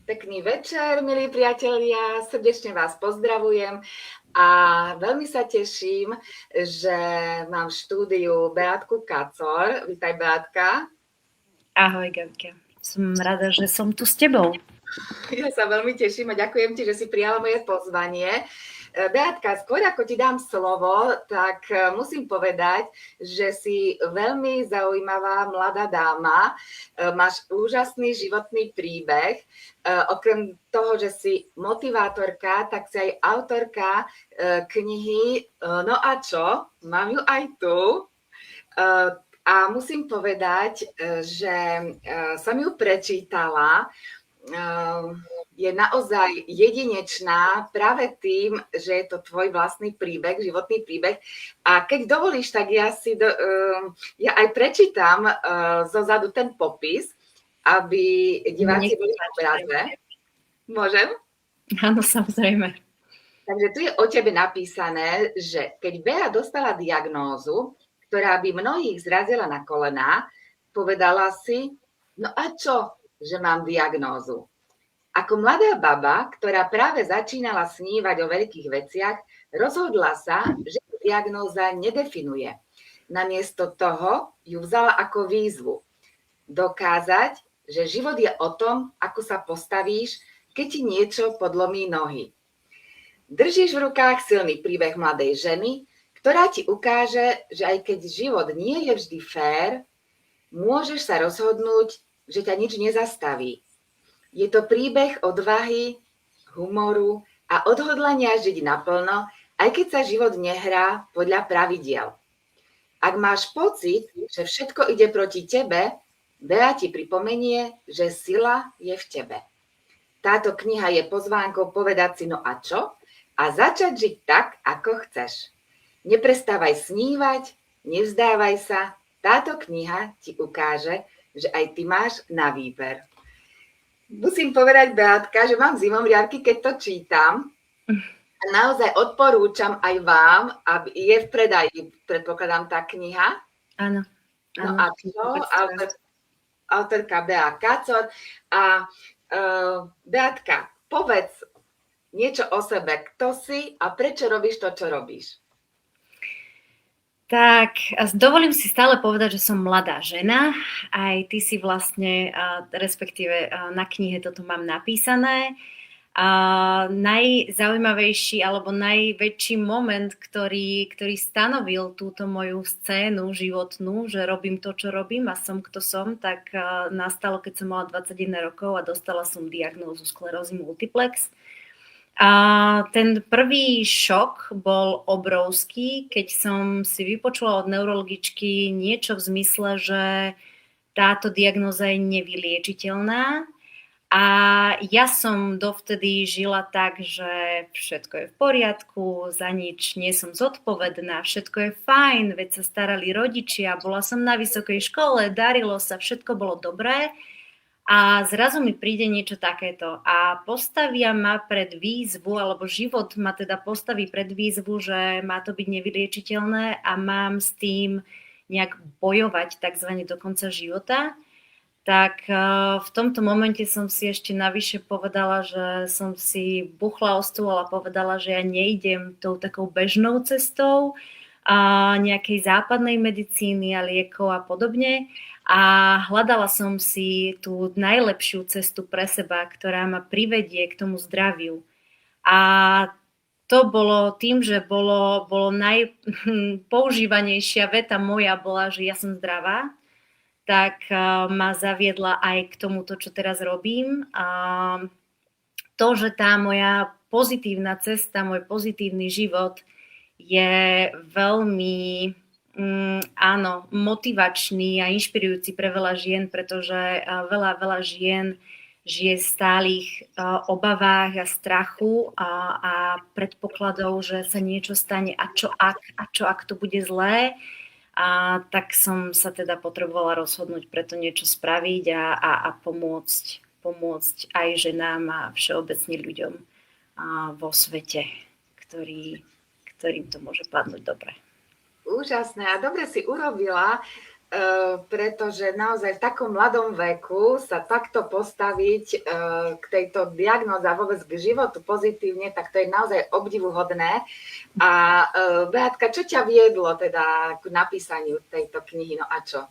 Pekný večer, milí priatelia, srdečne vás pozdravujem a veľmi sa teším, že mám v štúdiu Beátku Kacor. Vítaj, Beátka. Ahoj, Gabka. Som rada, že som tu s tebou. Ja sa veľmi teším a ďakujem ti, že si prijala moje pozvanie. Beátka, skôr ako ti dám slovo, tak musím povedať, že si veľmi zaujímavá mladá dáma. Máš úžasný životný príbeh. Okrem toho, že si motivátorka, tak si aj autorka knihy No a čo? Mám ju aj tu. A musím povedať, že som ju prečítala. Je naozaj jedinečná práve tým, že je to tvoj vlastný príbeh, životný príbeh. A keď dovolíš, tak ja aj prečítam zozadu ten popis, aby diváci boli v obraze. Môžem? Áno, samozrejme. Takže tu je o tebe napísané, že keď Bea dostala diagnózu, ktorá by mnohých zrazila na kolená, povedala si, no a čo, že mám diagnózu? Ako mladá baba, ktorá práve začínala snívať o veľkých veciach, rozhodla sa, že diagnóza nedefinuje. Namiesto toho ju vzala ako výzvu. Dokázať, že život je o tom, ako sa postavíš, keď ti niečo podlomí nohy. Držíš v rukách silný príbeh mladej ženy, ktorá ti ukáže, že aj keď život nie je vždy fér, môžeš sa rozhodnúť, že ťa nič nezastaví. Je to príbeh odvahy, humoru a odhodlania žiť naplno, aj keď sa život nehrá podľa pravidiel. Ak máš pocit, že všetko ide proti tebe, Bea ti pripomenie, že sila je v tebe. Táto kniha je pozvánkou povedať si no a čo? A začať žiť tak, ako chceš. Neprestávaj snívať, nevzdávaj sa. Táto kniha ti ukáže, že aj ty máš na výber. Musím povedať, Beátka, že mám zimomriavky, keď to čítam. A naozaj odporúčam aj vám, aby je v predaji, predpokladám, tá kniha. Áno. No a čo? Autorka Bea Kacor. A Beátka, povedz niečo o sebe. Kto si a prečo robíš to, čo robíš? Tak, dovolím si stále povedať, že som mladá žena. Aj ty si vlastne, respektíve na knihe toto mám napísané. Najzaujímavejší alebo najväčší moment, ktorý stanovil túto moju scénu životnú, že robím to, čo robím a som, kto som, tak nastalo, keď som mala 21 rokov a dostala som diagnózu sklerózy multiplex. A ten prvý šok bol obrovský, keď som si vypočula od neurologičky niečo v zmysle, že táto diagnóza je nevyliečiteľná. A ja som dovtedy žila tak, že všetko je v poriadku, za nič nie som zodpovedná, všetko je fajn, veď sa starali rodičia, bola som na vysokej škole, darilo sa, všetko bolo dobré. A zrazu mi príde niečo takéto a postavia ma pred výzvu, alebo život ma teda postaví pred výzvu, že má to byť nevyliečiteľné a mám s tým nejak bojovať takzvané do konca života. Tak v tomto momente som si ešte navyše povedala, že som si buchla o stôl a povedala, že ja nejdem tou takou bežnou cestou nejakej západnej medicíny a liekov a podobne. A hľadala som si tú najlepšiu cestu pre seba, ktorá ma privedie k tomu zdraviu. A to bolo tým, že bolo najpoužívanejšia veta moja bola, že ja som zdravá, tak ma zaviedla aj k tomuto, čo teraz robím. A to, že tá moja pozitívna cesta, môj pozitívny život je veľmi motivačný a inšpirujúci pre veľa žien, pretože veľa žien žije v stálych obavách a strachu a predpokladov, že sa niečo stane a čo ak to bude zlé. A tak som sa teda potrebovala rozhodnúť preto niečo spraviť a pomôcť aj ženám a všeobecne ľuďom vo svete, ktorým to môže padnúť dobre. Úžasné a dobre si urobila, pretože naozaj v takom mladom veku sa takto postaviť k tejto diagnóze a vôbec k životu pozitívne, tak to je naozaj obdivuhodné. A Beatka, čo ťa viedlo teda k napísaniu tejto knihy, no a čo?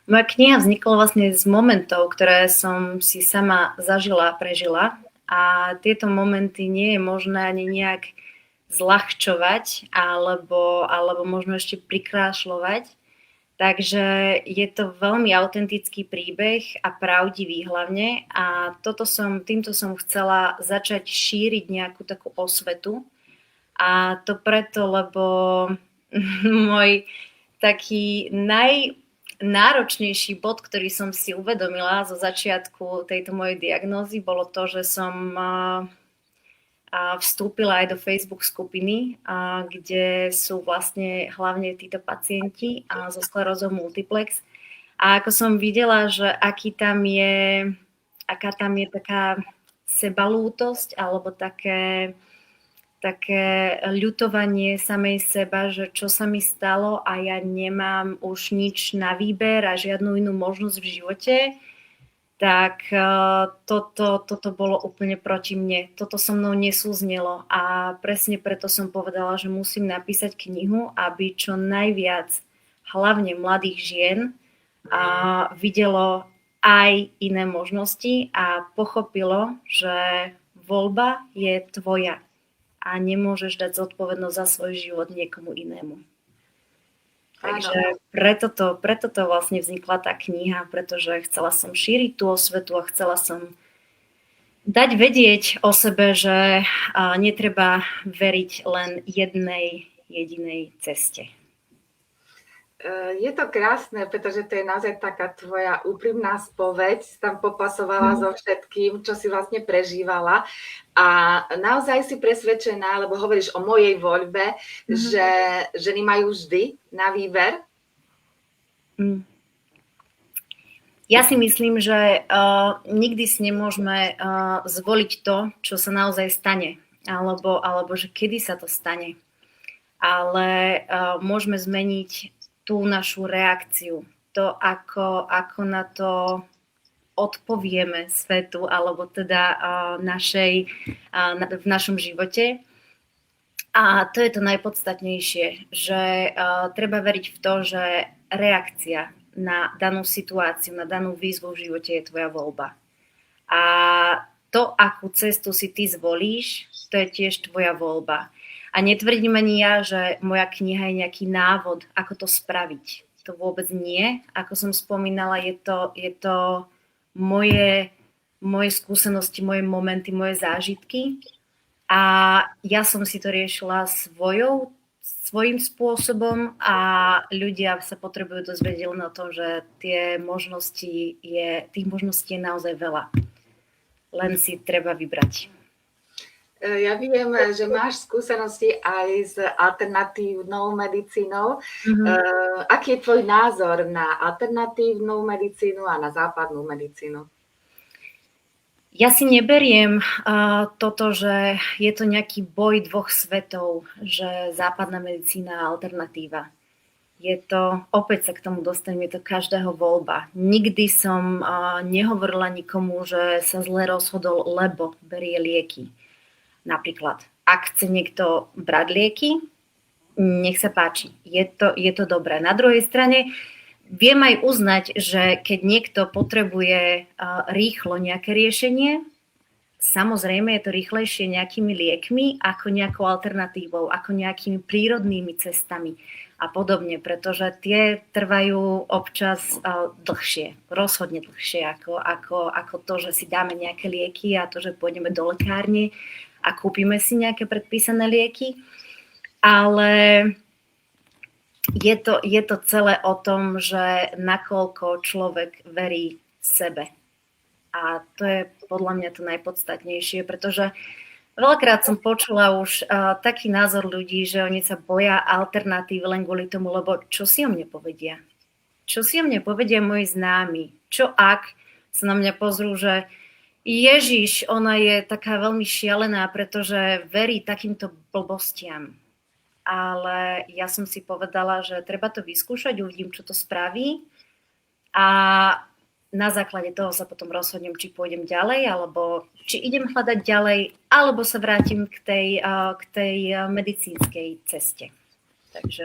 Moja kniha vznikla vlastne z momentov, ktoré som si sama zažila a prežila. A tieto momenty nie je možné ani nejak zľahčovať alebo možno ešte prikrášľovať. Takže je to veľmi autentický príbeh a pravdivý hlavne. A týmto som chcela začať šíriť nejakú takú osvetu. A to preto, lebo môj taký najnáročnejší bod, ktorý som si uvedomila zo začiatku tejto mojej diagnózy, bolo to, že som vstúpila aj do Facebook skupiny, kde sú vlastne hlavne títo pacienti so sklerózou multiplex. A ako som videla, že aká tam je taká sebalútosť alebo také ľutovanie samej seba, že čo sa mi stalo a ja nemám už nič na výber a žiadnu inú možnosť v živote, tak toto bolo úplne proti mne. Toto so mnou nesúznelo a presne preto som povedala, že musím napísať knihu, aby čo najviac, hlavne mladých žien, videlo aj iné možnosti a pochopilo, že voľba je tvoja a nemôžeš dať zodpovednosť za svoj život niekomu inému. Takže preto to vlastne vznikla tá kniha, pretože chcela som šíriť tú osvetu a chcela som dať vedieť o sebe, že netreba veriť len jednej jedinej ceste. Je to krásne, pretože to je naozaj taká tvoja úprimná spoveď, tam popasovala so všetkým, čo si vlastne prežívala a naozaj si presvedčená, lebo hovoríš o mojej voľbe, že ženy majú vždy na výber. Ja si myslím, že nikdy si nemôžeme zvoliť to, čo sa naozaj stane, alebo že kedy sa to stane. Ale môžeme zmeniť tú našu reakciu, to, ako na to odpovieme svetu, alebo teda v našom živote. A to je to najpodstatnejšie, že treba veriť v to, že reakcia na danú situáciu, na danú výzvu v živote je tvoja voľba. A to, akú cestu si ty zvolíš, to je tiež tvoja voľba. A netvrdím ani ja, že moja kniha je nejaký návod, ako to spraviť. To vôbec nie. Ako som spomínala, je to moje skúsenosti, moje momenty, moje zážitky. A ja som si to riešila svojím spôsobom a ľudia sa potrebujú dozvedieť len o tom, že tých možností je naozaj veľa. Len si treba vybrať. Ja viem, že máš skúsenosti aj s alternatívnou medicínou. Aký je tvoj názor na alternatívnu medicínu a na západnú medicínu? Ja si neberiem toto, že je to nejaký boj dvoch svetov, že západná medicína a alternatíva. Je to, opäť sa k tomu dostanem, je to každého voľba. Nikdy som nehovorila nikomu, že sa zle rozhodol, lebo berie lieky. Napríklad, ak chce niekto brať lieky, nech sa páči, je to dobré. Na druhej strane viem aj uznať, že keď niekto potrebuje rýchlo nejaké riešenie, samozrejme je to rýchlejšie nejakými liekmi ako nejakou alternatívou, ako nejakými prírodnými cestami a podobne, pretože tie trvajú občas dlhšie, rozhodne dlhšie ako to, že si dáme nejaké lieky a to, že pôjdeme do lekárne a kúpime si nejaké predpísané lieky, ale je to celé o tom, že nakoľko človek verí sebe. A to je podľa mňa to najpodstatnejšie, pretože veľakrát som počula už taký názor ľudí, že oni sa boja alternatív len kvôli tomu, lebo čo si o mne povedia? Čo si o mne povedia moji známi? Čo ak sa na mňa pozrú, že Ježiš, ona je taká veľmi šialená, pretože verí takýmto blbostiam. ale ja som si povedala, že treba to vyskúšať, uvidím, čo to spraví a na základe toho sa potom rozhodnem, či pôjdem ďalej, alebo či idem hľadať ďalej, alebo sa vrátim k tej medicínskej ceste. Takže...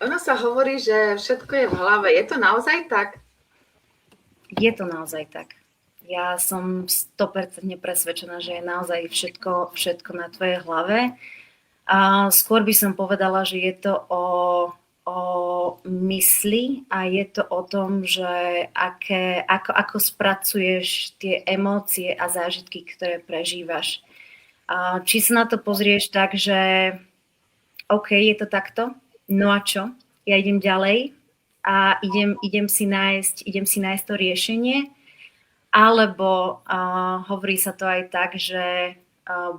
Ono sa hovorí, že všetko je v hlave. Je to naozaj tak? Je to naozaj tak. Ja som 100% presvedčená, že je naozaj všetko na tvojej hlave. A skôr by som povedala, že je to o mysli a je to o tom, že ako spracuješ tie emócie a zážitky, ktoré prežívaš. A či sa na to pozrieš tak, že OK, je to takto, no a čo? Ja idem ďalej a idem si nájsť to riešenie, alebo hovorí sa to aj tak, že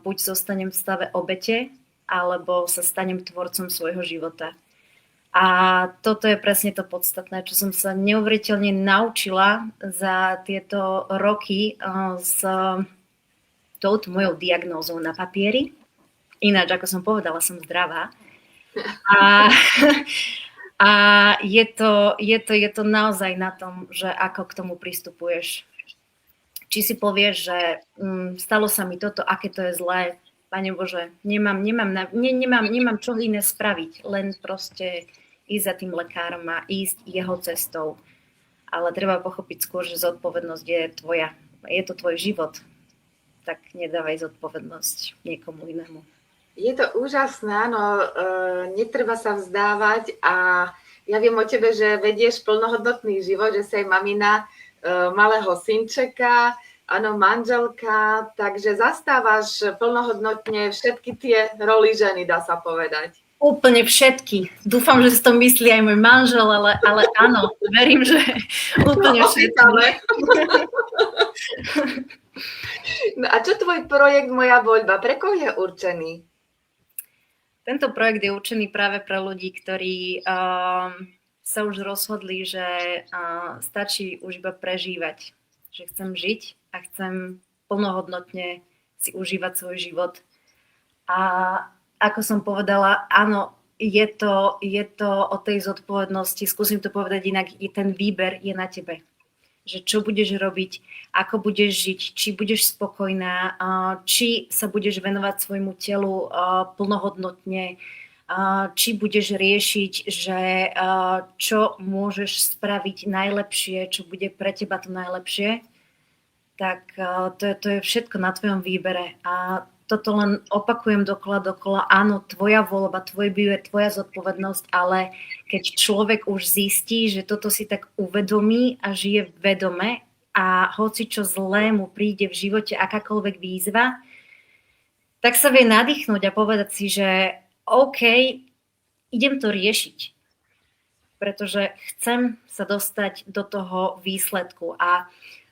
buď zostanem v stave obete, alebo sa stanem tvorcom svojho života. A toto je presne to podstatné, čo som sa neuveriteľne naučila za tieto roky s touto mojou diagnózou na papieri. Ináč, ako som povedala, som zdravá. A je to naozaj na tom, že ako k tomu pristupuješ. Či si povieš, že stalo sa mi toto, aké to je zlé, Pane Bože, nemám čo iné spraviť, len proste ísť za tým lekárom a ísť jeho cestou. Ale treba pochopiť skôr, že zodpovednosť je tvoja. Je to tvoj život. Tak nedávaj zodpovednosť niekomu inému. Je to úžasné, áno, netreba sa vzdávať a ja viem o tebe, že vedieš plnohodnotný život, že si aj mamina malého synčeka, áno, manželka, takže zastávaš plnohodnotne všetky tie roli ženy, dá sa povedať. Úplne všetky. Dúfam, že si to myslí aj môj manžel, ale áno, verím, že úplne všetky. No a čo tvoj projekt Moja voľba? Pre koho je určený? Tento projekt je určený práve pre ľudí, ktorí sa už rozhodli, že stačí už iba prežívať. Že chcem žiť a chcem plnohodnotne si užívať svoj život. A ako som povedala, áno, je to o tej zodpovednosti. Skúsim to povedať inak, ten výber je na tebe. Že čo budeš robiť, ako budeš žiť, či budeš spokojná, či sa budeš venovať svojmu telu plnohodnotne, či budeš riešiť, že čo môžeš spraviť najlepšie, čo bude pre teba to najlepšie, tak to je všetko na tvojom výbere. A toto len opakujem dokola. Áno, tvoja voľba, tvoj výber, tvoja zodpovednosť, ale keď človek už zistí, že toto si tak uvedomí a žije vedome a hoci čo zlé mu príde v živote, akákoľvek výzva, tak sa vie nadýchnúť a povedať si, že OK, idem to riešiť, pretože chcem sa dostať do toho výsledku. A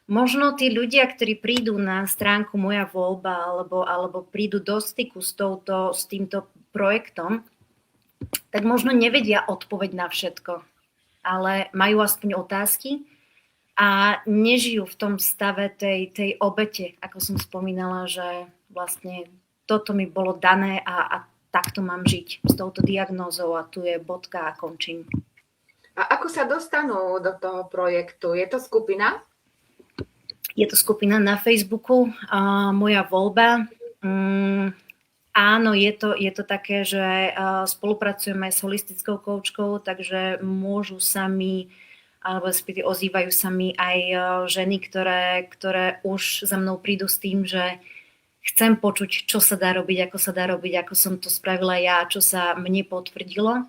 možno tí ľudia, ktorí prídu na stránku Moja voľba alebo prídu do styku s týmto projektom, tak možno nevedia odpoveď na všetko, ale majú aspoň otázky a nežijú v tom stave tej obete, ako som spomínala, že vlastne toto mi bolo dané a takto mám žiť s touto diagnózou a tu je bodka a končím. A ako sa dostanú do toho projektu? Je to skupina? Je to skupina na Facebooku, Moja voľba. Áno, je to také, že spolupracujeme s holistickou koučkou, takže môžu sa mi, alebo ozývajú sa mi aj ženy, ktoré už za mnou prídu s tým, že chcem počuť, čo sa dá robiť, ako som to spravila ja, čo sa mne potvrdilo.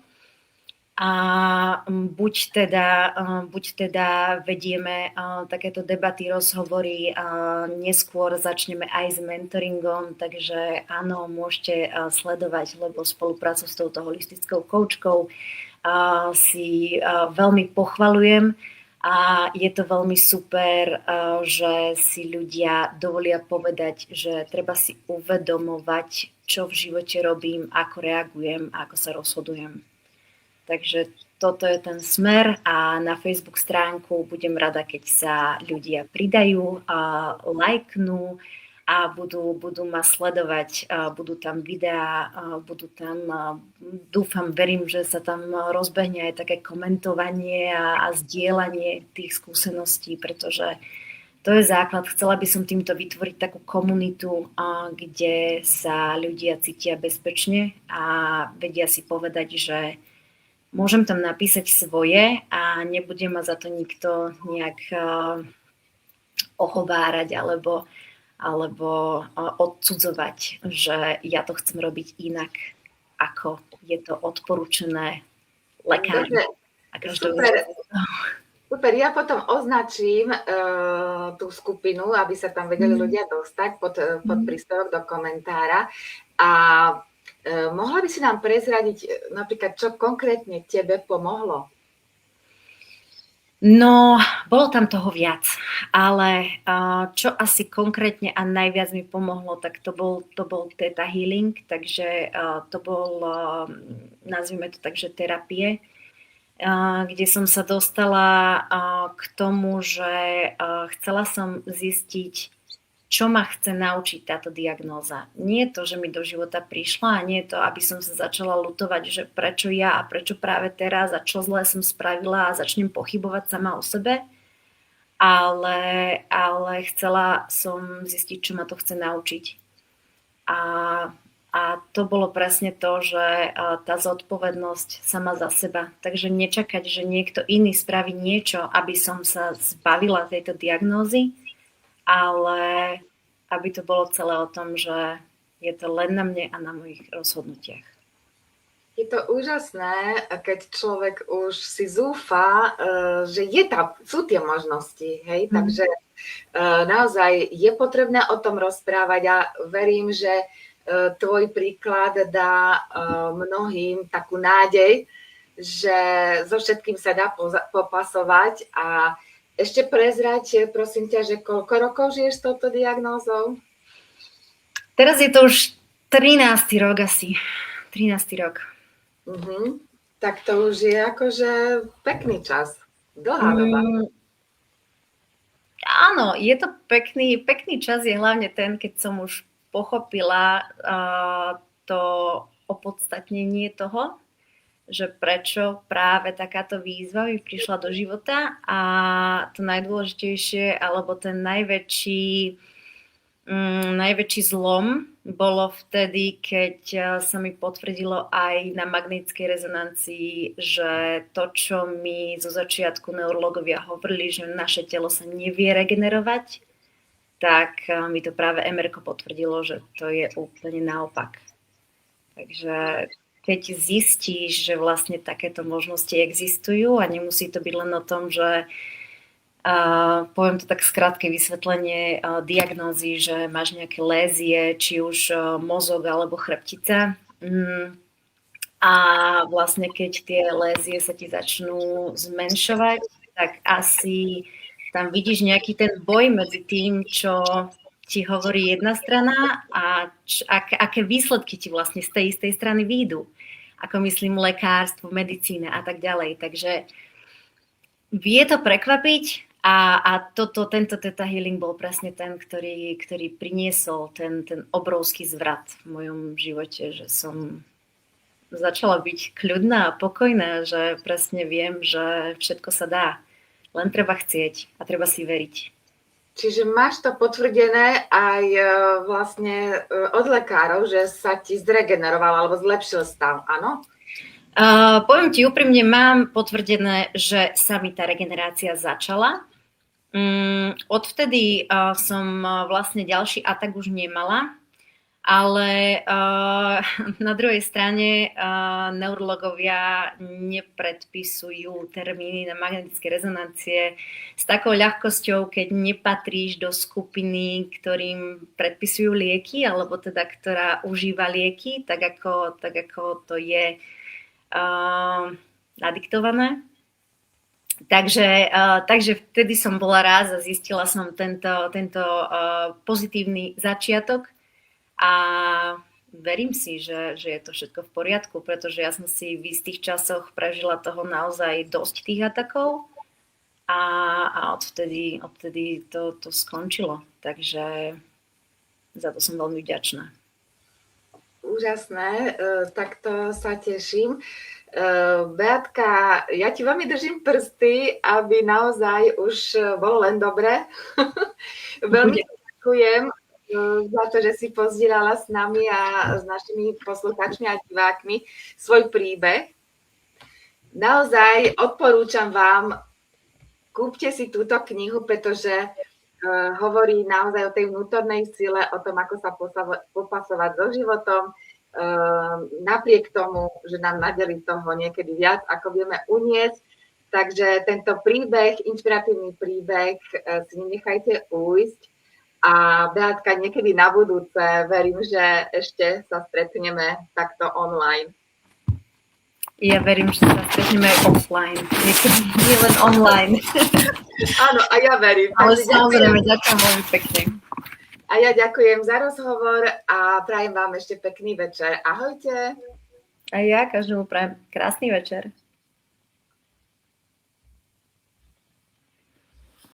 A buď teda vedieme takéto debaty, rozhovory, neskôr začneme aj s mentoringom, takže áno, môžete sledovať, lebo spoluprácu s touto holistickou koučkou si veľmi pochvaľujem a je to veľmi super, že si ľudia dovolia povedať, že treba si uvedomovať, čo v živote robím, ako reagujem a ako sa rozhodujem. Takže toto je ten smer a na Facebook stránku budem rada, keď sa ľudia pridajú, lajknú a budú ma sledovať, budú tam videá, budú tam, dúfam, verím, že sa tam rozbehne aj také komentovanie a zdieľanie tých skúseností, pretože to je základ. Chcela by som týmto vytvoriť takú komunitu, kde sa ľudia cítia bezpečne a vedia si povedať, že môžem tam napísať svoje a nebude ma za to nikto nejak ohovárať alebo odsudzovať, že ja to chcem robiť inak, ako je to odporúčené lekárom. Super, ja potom označím tú skupinu, aby sa tam vedeli ľudia dostať pod príspevok do komentára. A mohla by si nám prezradiť napríklad, čo konkrétne tebe pomohlo? No, bolo tam toho viac, ale čo asi konkrétne a najviac mi pomohlo, tak to bol Theta Healing, takže to bol, nazvime to tak, že terapie, kde som sa dostala k tomu, že chcela som zistiť, čo ma chce naučiť táto diagnóza. Nie je to, že mi do života prišla a nie je to, aby som sa začala ľutovať, že prečo ja a prečo práve teraz a čo zlé som spravila a začnem pochybovať sama o sebe, ale chcela som zistiť, čo ma to chce naučiť. A to bolo presne to, že tá zodpovednosť sama za seba. Takže nečakať, že niekto iný spraví niečo, aby som sa zbavila tejto diagnózy, ale aby to bolo celé o tom, že je to len na mne a na mojich rozhodnutiach. Je to úžasné, keď človek už si zúfa, že sú tie možnosti, hej? Takže naozaj je potrebné o tom rozprávať a verím, že tvoj príklad dá mnohým takú nádej, že so všetkým sa dá popasovať. A ešte prezrať, prosím ťa, že koľko rokov žiješ s touto diagnózou? Teraz je to už 13. rok asi. 13. rok. Tak to už je akože pekný čas. Dlhá doba. Áno, je to pekný čas, je hlavne ten, keď som už pochopila to opodstatnenie toho, že prečo práve takáto výzva mi prišla do života a to najdôležitejšie, alebo ten najväčší zlom bolo vtedy, keď sa mi potvrdilo aj na magnetickej rezonancii, že to, čo mi zo začiatku neurologovia hovorili, že naše telo sa nevie regenerovať, tak mi to práve MR-ko potvrdilo, že to je úplne naopak. Takže keď zistíš, že vlastne takéto možnosti existujú a nemusí to byť len o tom, že poviem to tak skrátke vysvetlenie diagnózy, že máš nejaké lézie, či už mozog alebo chrbtica. A vlastne keď tie lézie sa ti začnú zmenšovať, tak asi tam vidíš nejaký ten boj medzi tým, čo ti hovorí jedna strana a aké výsledky ti vlastne z tej istej strany výjdu. Ako myslím lekárstvo, medicína a tak ďalej. Takže vie to prekvapiť a tento Theta Healing bol presne ten, ktorý priniesol ten obrovský zvrat v mojom živote, že som začala byť kľudná a pokojná, že presne viem, že všetko sa dá. Len treba chcieť a treba si veriť. Čiže máš to potvrdené aj vlastne od lekárov, že sa ti zregeneroval alebo zlepšil stav, áno? Poviem ti úprimne, mám potvrdené, že sa mi tá regenerácia začala. Odvtedy som vlastne ďalší atak už nemala, ale na druhej strane neurologovia nepredpisujú termíny na magnetické rezonancie s takou ľahkosťou, keď nepatríš do skupiny, ktorým predpisujú lieky, alebo teda ktorá užíva lieky, tak ako to je nadiktované. Takže vtedy som bola rád a zistila som tento pozitívny začiatok. A verím si, že je to všetko v poriadku, pretože ja som si v istých časoch prežila toho naozaj dosť tých atakov a odvtedy to skončilo. Takže za to som veľmi vďačná. Úžasné, takto sa teším. Beatka, ja ti veľmi držím prsty, aby naozaj už bolo len dobre. Veľmi ďakujem za to, že si pozdieľala s nami a s našimi poslucháčmi a divákmi svoj príbeh. Naozaj odporúčam vám, kúpte si túto knihu, pretože hovorí naozaj o tej vnútornej sile, o tom, ako sa popasovať so životom, napriek tomu, že nám nadeli toho niekedy viac, ako vieme uniesť. Takže tento príbeh, inšpiratívny príbeh, si nenechajte ujsť. A Beatka, niekedy na budúce, verím, že ešte sa stretneme takto online. Ja verím, že sa stretneme aj offline, niekedy nie len online. Áno, a ja verím. Ale samozrejme, ďakujem veľmi pekne. A ja ďakujem za rozhovor a prajem vám ešte pekný večer. Ahojte. A ja každému prajem krásny večer.